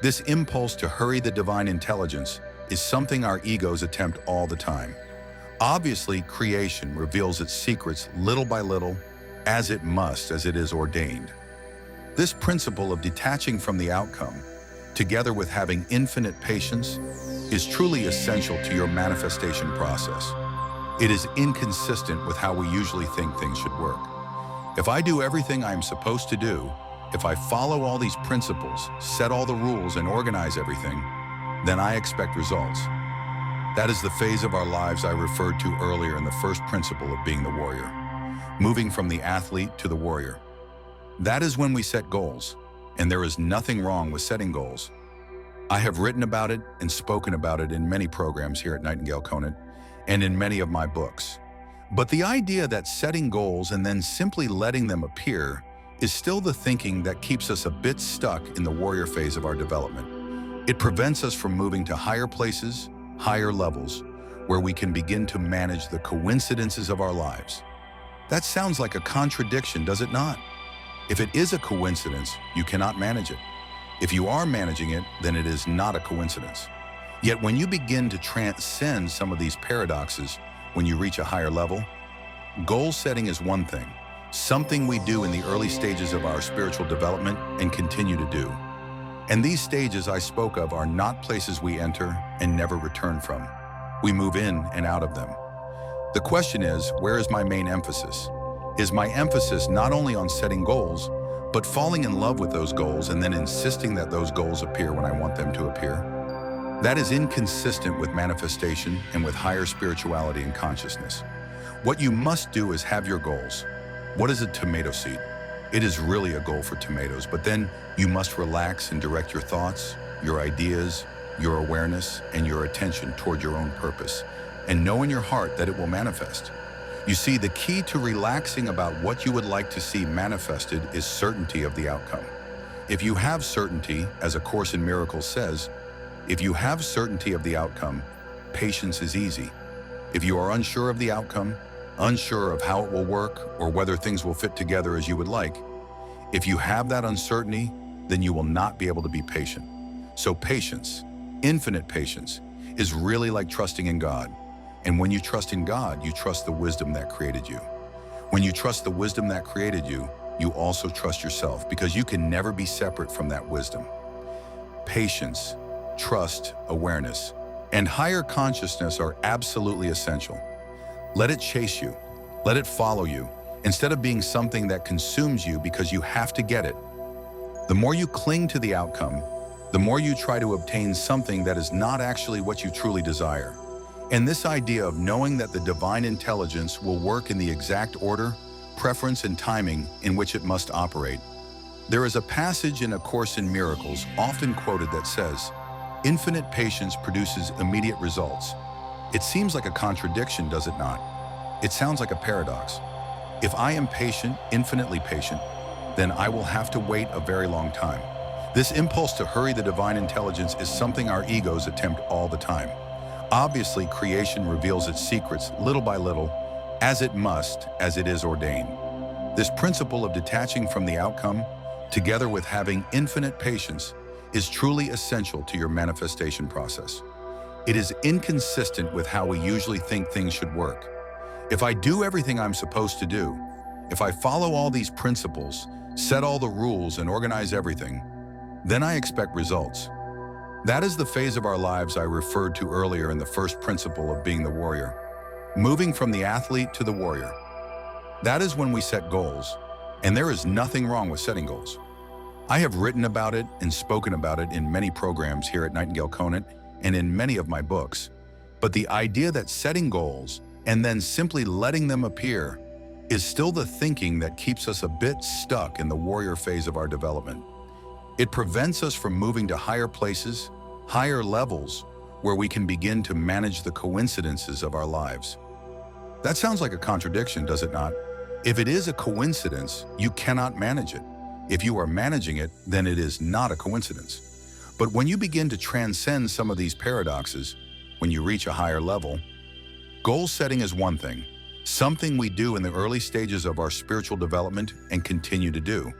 This impulse to hurry the divine intelligence is something our egos attempt all the time. Obviously, creation reveals its secrets little by little, as it must, as it is ordained. This principle of detaching from the outcome, together with having infinite patience, is truly essential to your manifestation process. It is inconsistent with how we usually think things should work. If I do everything I am supposed to do, if I follow all these principles, set all the rules, and organize everything, then I expect results. That is the phase of our lives I referred to earlier in the first principle of being the warrior, moving from the athlete to the warrior. That is when we set goals, and there is nothing wrong with setting goals. I have written about it and spoken about it in many programs here at Nightingale Conant and in many of my books. But the idea that setting goals and then simply letting them appear is still the thinking that keeps us a bit stuck in the warrior phase of our development. It prevents us from moving to higher places, higher levels, where we can begin to manage the coincidences of our lives. That sounds like a contradiction, does it not? If it is a coincidence, you cannot manage it. If you are managing it, then it is not a coincidence. Yet when you begin to transcend some of these paradoxes, when you reach a higher level, goal setting is one thing, something we do in the early stages of our spiritual development and continue to do. And these stages I spoke of are not places we enter and never return from. We move in and out of them. The question is, where is my main emphasis? Is my emphasis not only on setting goals, but falling in love with those goals and then insisting that those goals appear when I want them to appear? That is inconsistent with manifestation and with higher spirituality and consciousness. What you must do is have your goals. What is a tomato seed? It is really a goal for tomatoes, but then you must relax and direct your thoughts, your ideas, your awareness, and your attention toward your own purpose, and know in your heart that it will manifest. You see, the key to relaxing about what you would like to see manifested is certainty of the outcome. If you have certainty, as A Course in Miracles says, if you have certainty of the outcome, patience is easy. If you are unsure of the outcome, unsure of how it will work or whether things will fit together as you would like, if you have that uncertainty, then you will not be able to be patient. So patience, infinite patience, is really like trusting in God. And when you trust in God, you trust the wisdom that created you. When you trust the wisdom that created you, you also trust yourself because you can never be separate from that wisdom. Patience, trust, awareness, and higher consciousness are absolutely essential. Let it chase you. Let it follow you, instead of being something that consumes you because you have to get it. The more you cling to the outcome, the more you try to obtain something that is not actually what you truly desire. And this idea of knowing that the divine intelligence will work in the exact order, preference, and timing in which it must operate. There is a passage in A Course in Miracles often quoted that says, "Infinite patience produces immediate results." It seems like a contradiction, does it not? It sounds like a paradox. If I am patient, infinitely patient, then I will have to wait a very long time. This impulse to hurry the divine intelligence is something our egos attempt all the time. Obviously, creation reveals its secrets little by little, as it must, as it is ordained. This principle of detaching from the outcome, together with having infinite patience, is truly essential to your manifestation process. It is inconsistent with how we usually think things should work. If I do everything I'm supposed to do, if I follow all these principles, set all the rules and organize everything, then I expect results. That is the phase of our lives I referred to earlier in the first principle of being the warrior, moving from the athlete to the warrior. That is when we set goals, and there is nothing wrong with setting goals. I have written about it and spoken about it in many programs here at Nightingale Conant and in many of my books. But the idea that setting goals and then simply letting them appear is still the thinking that keeps us a bit stuck in the warrior phase of our development. It prevents us from moving to higher places, higher levels, where we can begin to manage the coincidences of our lives. That sounds like a contradiction, does it not? If it is a coincidence, you cannot manage it. If you are managing it, then it is not a coincidence. But when you begin to transcend some of these paradoxes, when you reach a higher level, goal setting is one thing, something we do in the early stages of our spiritual development and continue to do.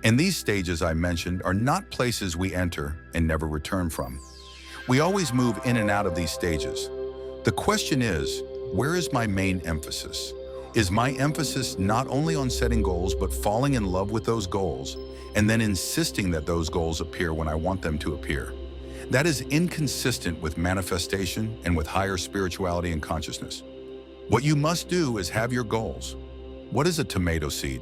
And these stages I mentioned are not places we enter and never return from. We always move in and out of these stages. The question is, where is my main emphasis? Is my emphasis not only on setting goals, but falling in love with those goals, and then insisting that those goals appear when I want them to appear? That is inconsistent with manifestation and with higher spirituality and consciousness. What you must do is have your goals. What is a tomato seed?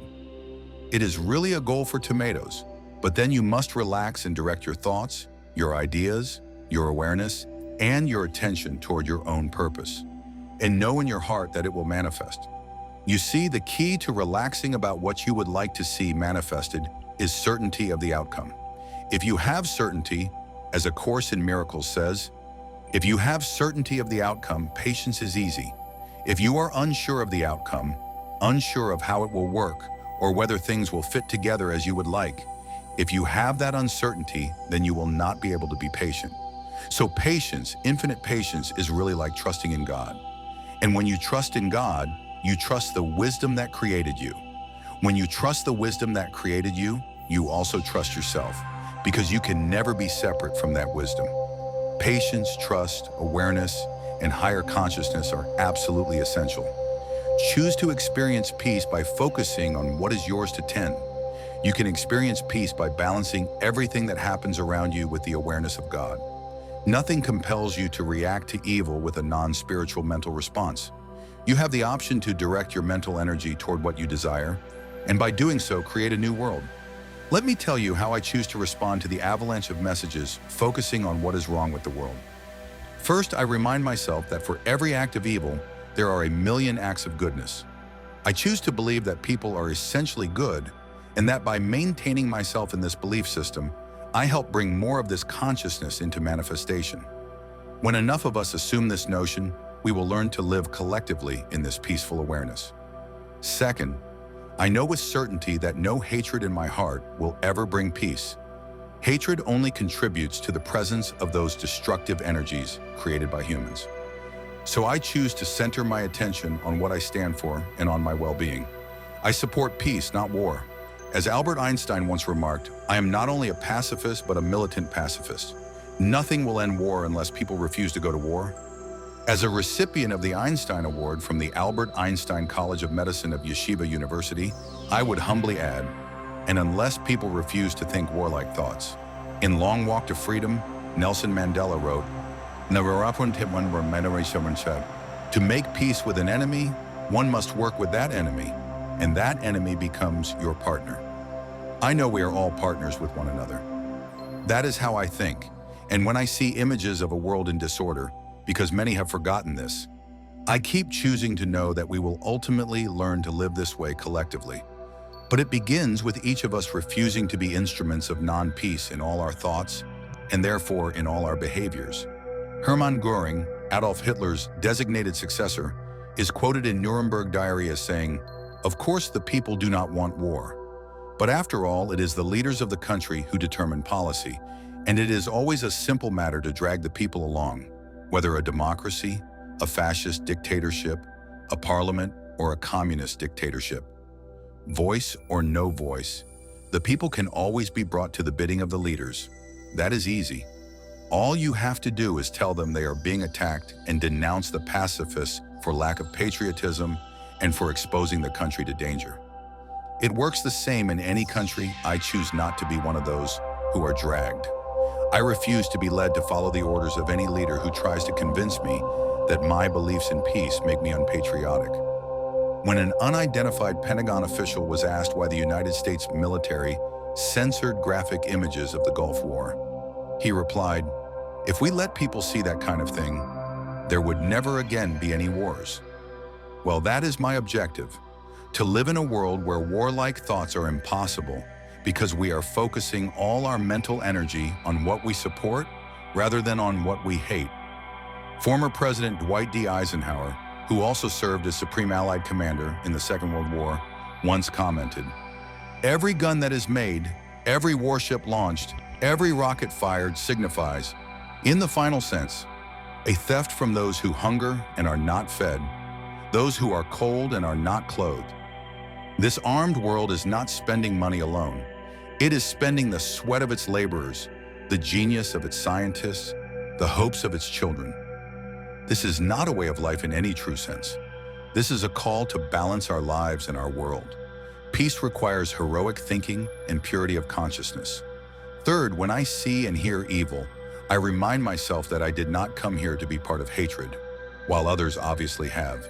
It is really a goal for tomatoes, but then you must relax and direct your thoughts, your ideas, your awareness, and your attention toward your own purpose, and know in your heart that it will manifest. You see, the key to relaxing about what you would like to see manifested is certainty of the outcome. If you have certainty, As A Course in Miracles says, if you have certainty of the outcome, patience is easy. If you are unsure of the outcome, unsure of how it will work, or whether things will fit together as you would like, if you have that uncertainty, then you will not be able to be patient. So patience, infinite patience, is really like trusting in God. And when you trust in God, you trust the wisdom that created you. When you trust the wisdom that created you, you also trust yourself, because you can never be separate from that wisdom. Patience, trust, awareness, and higher consciousness are absolutely essential. Choose to experience peace by focusing on what is yours to tend. You can experience peace by balancing everything that happens around you with the awareness of God. Nothing compels you to react to evil with a non-spiritual mental response. You have the option to direct your mental energy toward what you desire, and by doing so, create a new world. Let me tell you how I choose to respond to the avalanche of messages focusing on what is wrong with the world. First, I remind myself that for every act of evil, there are a million acts of goodness. I choose to believe that people are essentially good, and that by maintaining myself in this belief system, I help bring more of this consciousness into manifestation. When enough of us assume this notion, we will learn to live collectively in this peaceful awareness. Second, I know with certainty that no hatred in my heart will ever bring peace. Hatred only contributes to the presence of those destructive energies created by humans. So I choose to center my attention on what I stand for and on my well-being. I support peace, not war. As Albert Einstein once remarked, I am not only a pacifist, but a militant pacifist. Nothing will end war unless people refuse to go to war. As a recipient of the Einstein Award from the Albert Einstein College of Medicine of Yeshiva University, I would humbly add, and unless people refuse to think warlike thoughts. In Long Walk to Freedom, Nelson Mandela wrote, to make peace with an enemy, one must work with that enemy, and that enemy becomes your partner. I know we are all partners with one another. That is how I think, and when I see images of a world in disorder, because many have forgotten this, I keep choosing to know that we will ultimately learn to live this way collectively. But it begins with each of us refusing to be instruments of non-peace in all our thoughts, and therefore in all our behaviors. Hermann Göring, Adolf Hitler's designated successor, is quoted in Nuremberg Diary as saying, "Of course the people do not want war. But after all, it is the leaders of the country who determine policy, and it is always a simple matter to drag the people along, whether a democracy, a fascist dictatorship, a parliament, or a communist dictatorship. Voice or no voice, the people can always be brought to the bidding of the leaders. That is easy. All you have to do is tell them they are being attacked and denounce the pacifists for lack of patriotism and for exposing the country to danger. It works the same in any country. I choose not to be one of those who are dragged. I refuse to be led to follow the orders of any leader who tries to convince me that my beliefs in peace make me unpatriotic." When an unidentified Pentagon official was asked why the United States military censored graphic images of the Gulf War, he replied, "If we let people see that kind of thing, there would never again be any wars." Well, that is my objective, to live in a world where warlike thoughts are impossible because we are focusing all our mental energy on what we support rather than on what we hate. Former President Dwight D. Eisenhower, who also served as Supreme Allied Commander in the Second World War, once commented, "Every gun that is made, every warship launched, every rocket fired signifies, in the final sense, a theft from those who hunger and are not fed, those who are cold and are not clothed. This armed world is not spending money alone. It is spending the sweat of its laborers, the genius of its scientists, the hopes of its children. This is not a way of life in any true sense. This is a call to balance our lives and our world. Peace requires heroic thinking and purity of consciousness. Third, when I see and hear evil, I remind myself that I did not come here to be part of hatred, while others obviously have.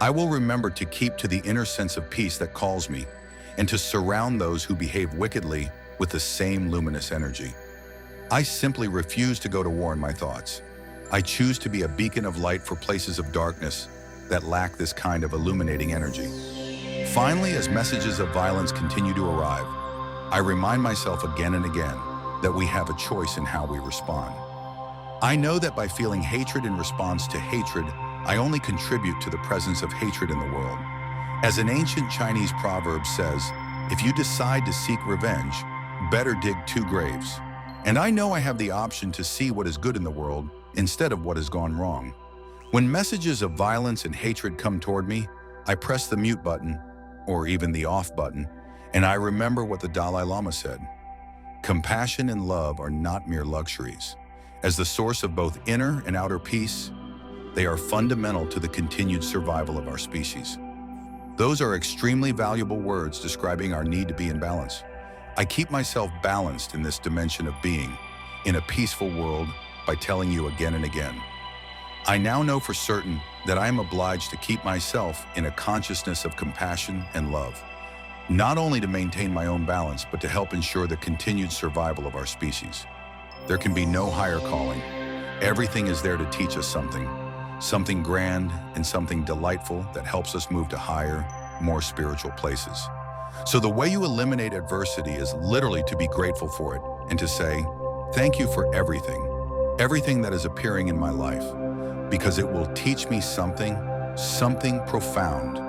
I will remember to keep to the inner sense of peace that calls me, and to surround those who behave wickedly with the same luminous energy. I simply refuse to go to war in my thoughts. I choose to be a beacon of light for places of darkness that lack this kind of illuminating energy. Finally, as messages of violence continue to arrive, I remind myself again and again, that we have a choice in how we respond. I know that by feeling hatred in response to hatred, I only contribute to the presence of hatred in the world. As an ancient Chinese proverb says, if you decide to seek revenge, better dig two graves. And I know I have the option to see what is good in the world instead of what has gone wrong. When messages of violence and hatred come toward me, I press the mute button, or even the off button, and I remember what the Dalai Lama said. Compassion and love are not mere luxuries. As the source of both inner and outer peace, they are fundamental to the continued survival of our species. Those are extremely valuable words describing our need to be in balance. I keep myself balanced in this dimension of being, in a peaceful world, by telling you again and again. I now know for certain that I am obliged to keep myself in a consciousness of compassion and love, not only to maintain my own balance, but to help ensure the continued survival of our species. There can be no higher calling. Everything is there to teach us something grand and something delightful that helps us move to higher, more spiritual places. So the way you eliminate adversity is literally to be grateful for it and to say, thank you for everything that is appearing in my life, because it will teach me something profound.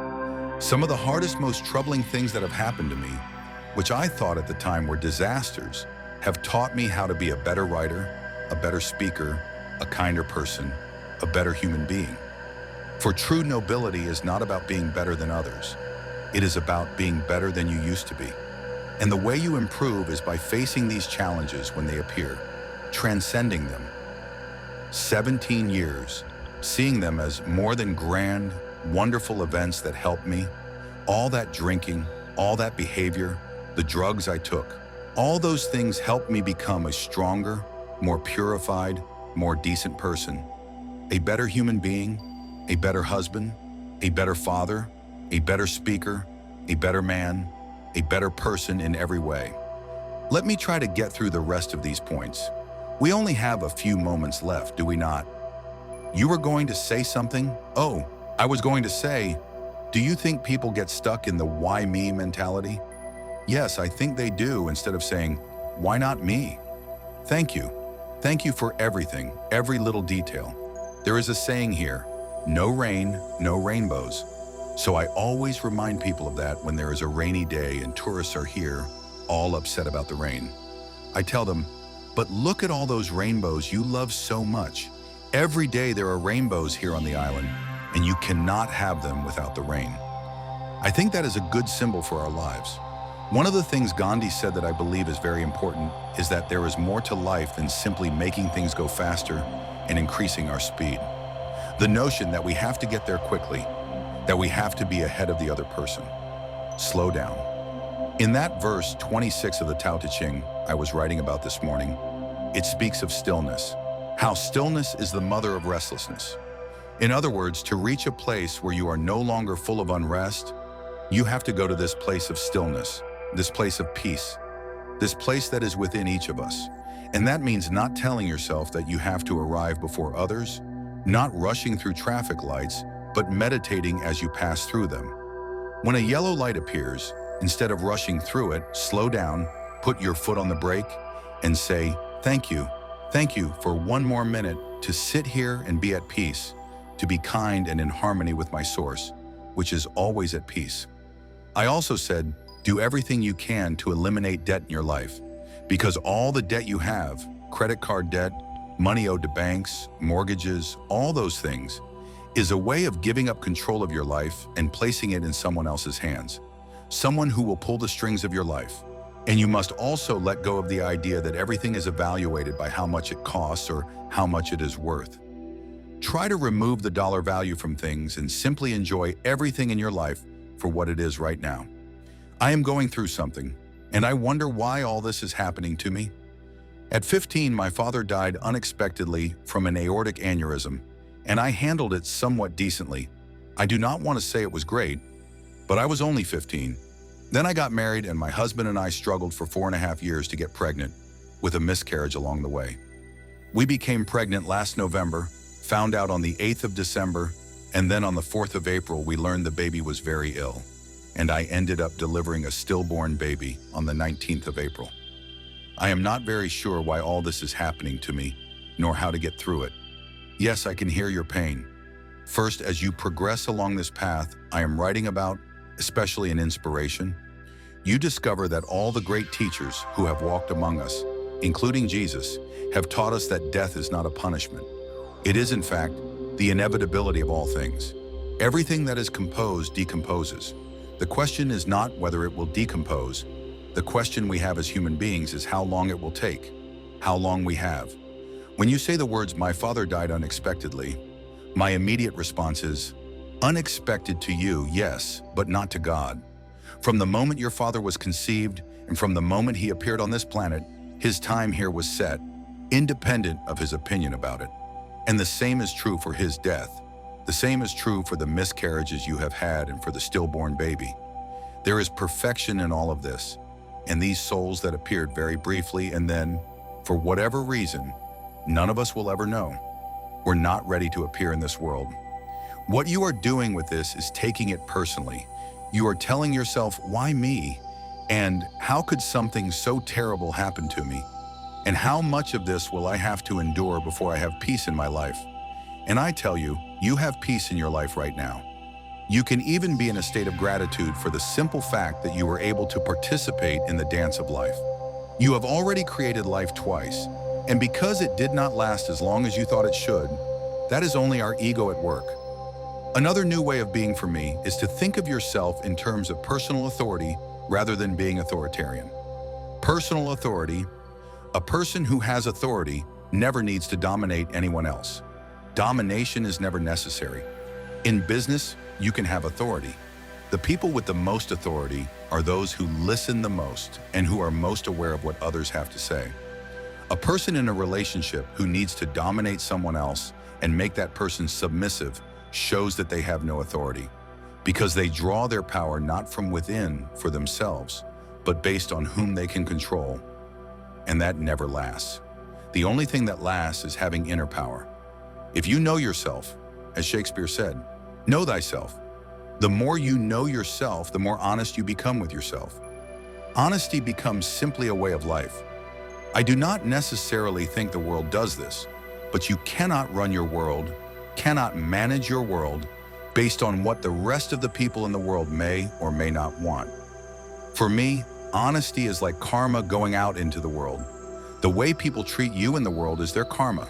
Some of the hardest, most troubling things that have happened to me, which I thought at the time were disasters, have taught me how to be a better writer, a better speaker, a kinder person, a better human being. For true nobility is not about being better than others. It is about being better than you used to be. And the way you improve is by facing these challenges when they appear, transcending them. 17 years, seeing them as more than grand, wonderful events that helped me, all that drinking, all that behavior, the drugs I took, all those things helped me become a stronger, more purified, more decent person, a better human being, a better husband, a better father, a better speaker, a better man, a better person in every way. Let me try to get through the rest of these points. We only have a few moments left, do we not? You were going to say something? Oh, I was going to say, do you think people get stuck in the why me mentality? Yes, I think they do, instead of saying, why not me? Thank you. Thank you for everything, every little detail. There is a saying here, no rain, no rainbows. So I always remind people of that when there is a rainy day and tourists are here, all upset about the rain. I tell them, but look at all those rainbows you love so much. Every day there are rainbows here on the island, and you cannot have them without the rain. I think that is a good symbol for our lives. One of the things Gandhi said that I believe is very important is that there is more to life than simply making things go faster and increasing our speed. The notion that we have to get there quickly, that we have to be ahead of the other person. Slow down. In that verse 26 of the Tao Te Ching I was writing about this morning, it speaks of stillness, how stillness is the mother of restlessness. In other words, to reach a place where you are no longer full of unrest, you have to go to this place of stillness, this place of peace, this place that is within each of us. And that means not telling yourself that you have to arrive before others, not rushing through traffic lights, but meditating as you pass through them. When a yellow light appears, instead of rushing through it, slow down, put your foot on the brake, and say, thank you for one more minute to sit here and be at peace, to be kind and in harmony with my source, which is always at peace. I also said, do everything you can to eliminate debt in your life, because all the debt you have, credit card debt, money owed to banks, mortgages, all those things, is a way of giving up control of your life and placing it in someone else's hands, someone who will pull the strings of your life. And you must also let go of the idea that everything is evaluated by how much it costs or how much it is worth. Try to remove the dollar value from things and simply enjoy everything in your life for what it is right now. I am going through something, and I wonder why all this is happening to me. At 15, my father died unexpectedly from an aortic aneurysm, and I handled it somewhat decently. I do not want to say it was great, but I was only 15. Then I got married, and my husband and I struggled for 4.5 years to get pregnant, with a miscarriage along the way. We became pregnant last November, found out on the 8th of December, and then on the 4th of April, we learned the baby was very ill, and I ended up delivering a stillborn baby on the 19th of April. I am not very sure why all this is happening to me, nor how to get through it. Yes, I can hear your pain. First, as you progress along this path I am writing about, especially in inspiration, you discover that all the great teachers who have walked among us, including Jesus, have taught us that death is not a punishment. It is, in fact, the inevitability of all things. Everything that is composed decomposes. The question is not whether it will decompose. The question we have as human beings is how long it will take, how long we have. When you say the words, "My father died unexpectedly," my immediate response is, unexpected to you, yes, but not to God. From the moment your father was conceived and from the moment he appeared on this planet, his time here was set, independent of his opinion about it. And the same is true for his death. The same is true for the miscarriages you have had and for the stillborn baby. There is perfection in all of this, and these souls that appeared very briefly and then, for whatever reason, none of us will ever know, were not ready to appear in this world. What you are doing with this is taking it personally. You are telling yourself, why me? And how could something so terrible happen to me? And how much of this will I have to endure before I have peace in my life? And I tell you, you have peace in your life right now. You can even be in a state of gratitude for the simple fact that you were able to participate in the dance of life. You have already created life twice, and because it did not last as long as you thought it should, that is only our ego at work. Another new way of being for me is to think of yourself in terms of personal authority rather than being authoritarian. Personal authority. A person who has authority never needs to dominate anyone else. Domination is never necessary. In business, you can have authority. The people with the most authority are those who listen the most and who are most aware of what others have to say. A person in a relationship who needs to dominate someone else and make that person submissive shows that they have no authority, because they draw their power not from within for themselves, but based on whom they can control. And that never lasts. The only thing that lasts is having inner power. If you know yourself, as Shakespeare said, know thyself. The more you know yourself, the more honest you become with yourself. Honesty becomes simply a way of life. I do not necessarily think the world does this, but you cannot run your world, cannot manage your world based on what the rest of the people in the world may or may not want. For me, honesty is like karma going out into the world. The way people treat you in the world is their karma.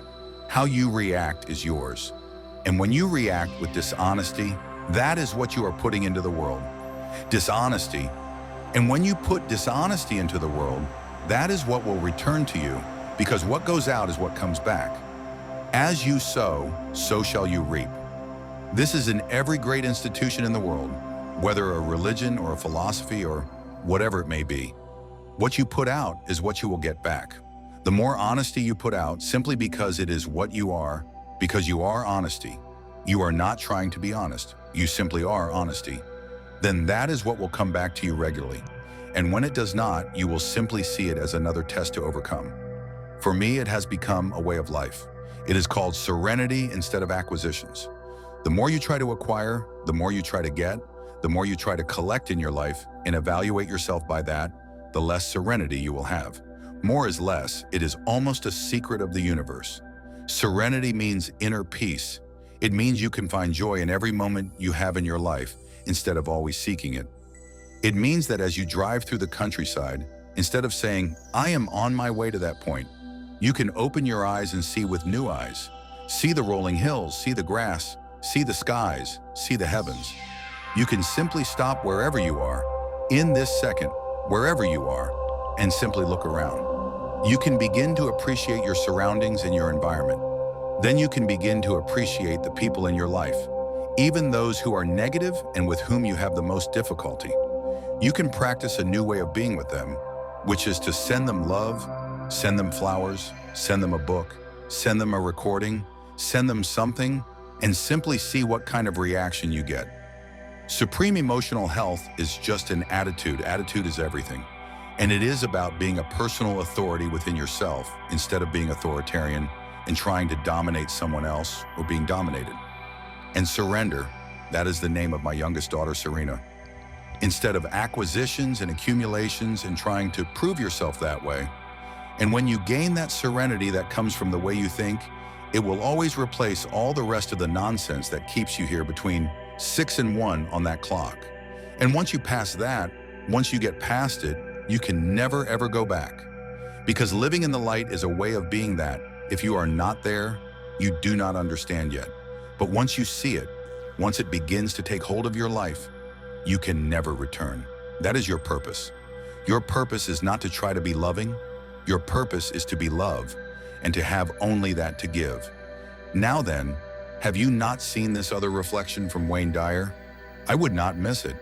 How you react is yours. And when you react with dishonesty, that is what you are putting into the world. Dishonesty. And when you put dishonesty into the world, that is what will return to you, because what goes out is what comes back. As you sow, so shall you reap. This is in every great institution in the world, whether a religion or a philosophy or whatever it may be. What you put out is what you will get back. The more honesty you put out, simply because it is what you are, because you are honesty. You are not trying to be honest. You simply are honesty. Then that is what will come back to you regularly. And when it does not, you will simply see it as another test to overcome. For me, it has become a way of life. It is called serenity instead of acquisitions. The more you try to acquire, the more you try to get, the more you try to collect in your life and evaluate yourself by that, the less serenity you will have. More is less. It is almost a secret of the universe. Serenity means inner peace. It means you can find joy in every moment you have in your life instead of always seeking it. It means that as you drive through the countryside, instead of saying, I am on my way to that point, you can open your eyes and see with new eyes. See the rolling hills, see the grass, see the skies, see the heavens. You can simply stop wherever you are, in this second, wherever you are, and simply look around. You can begin to appreciate your surroundings and your environment. Then you can begin to appreciate the people in your life, even those who are negative and with whom you have the most difficulty. You can practice a new way of being with them, which is to send them love, send them flowers, send them a book, send them a recording, send them something, and simply see what kind of reaction you get. Supreme emotional health is just an attitude. Attitude is everything. And it is about being a personal authority within yourself instead of being authoritarian and trying to dominate someone else or being dominated. And surrender, that is the name of my youngest daughter, Serena. Instead of acquisitions and accumulations and trying to prove yourself that way, And when you gain that serenity that comes from the way you think, it will always replace all the rest of the nonsense that keeps you here between 6 and 1 on that clock. And once you pass that, once you get past it, you can never ever go back. Because living in the light is a way of being that, if you are not there, you do not understand yet. But once you see it, once it begins to take hold of your life, you can never return. That is your purpose. Your purpose is not to try to be loving. Your purpose is to be love and to have only that to give. Now then, have you not seen this other reflection from Wayne Dyer? I would not miss it.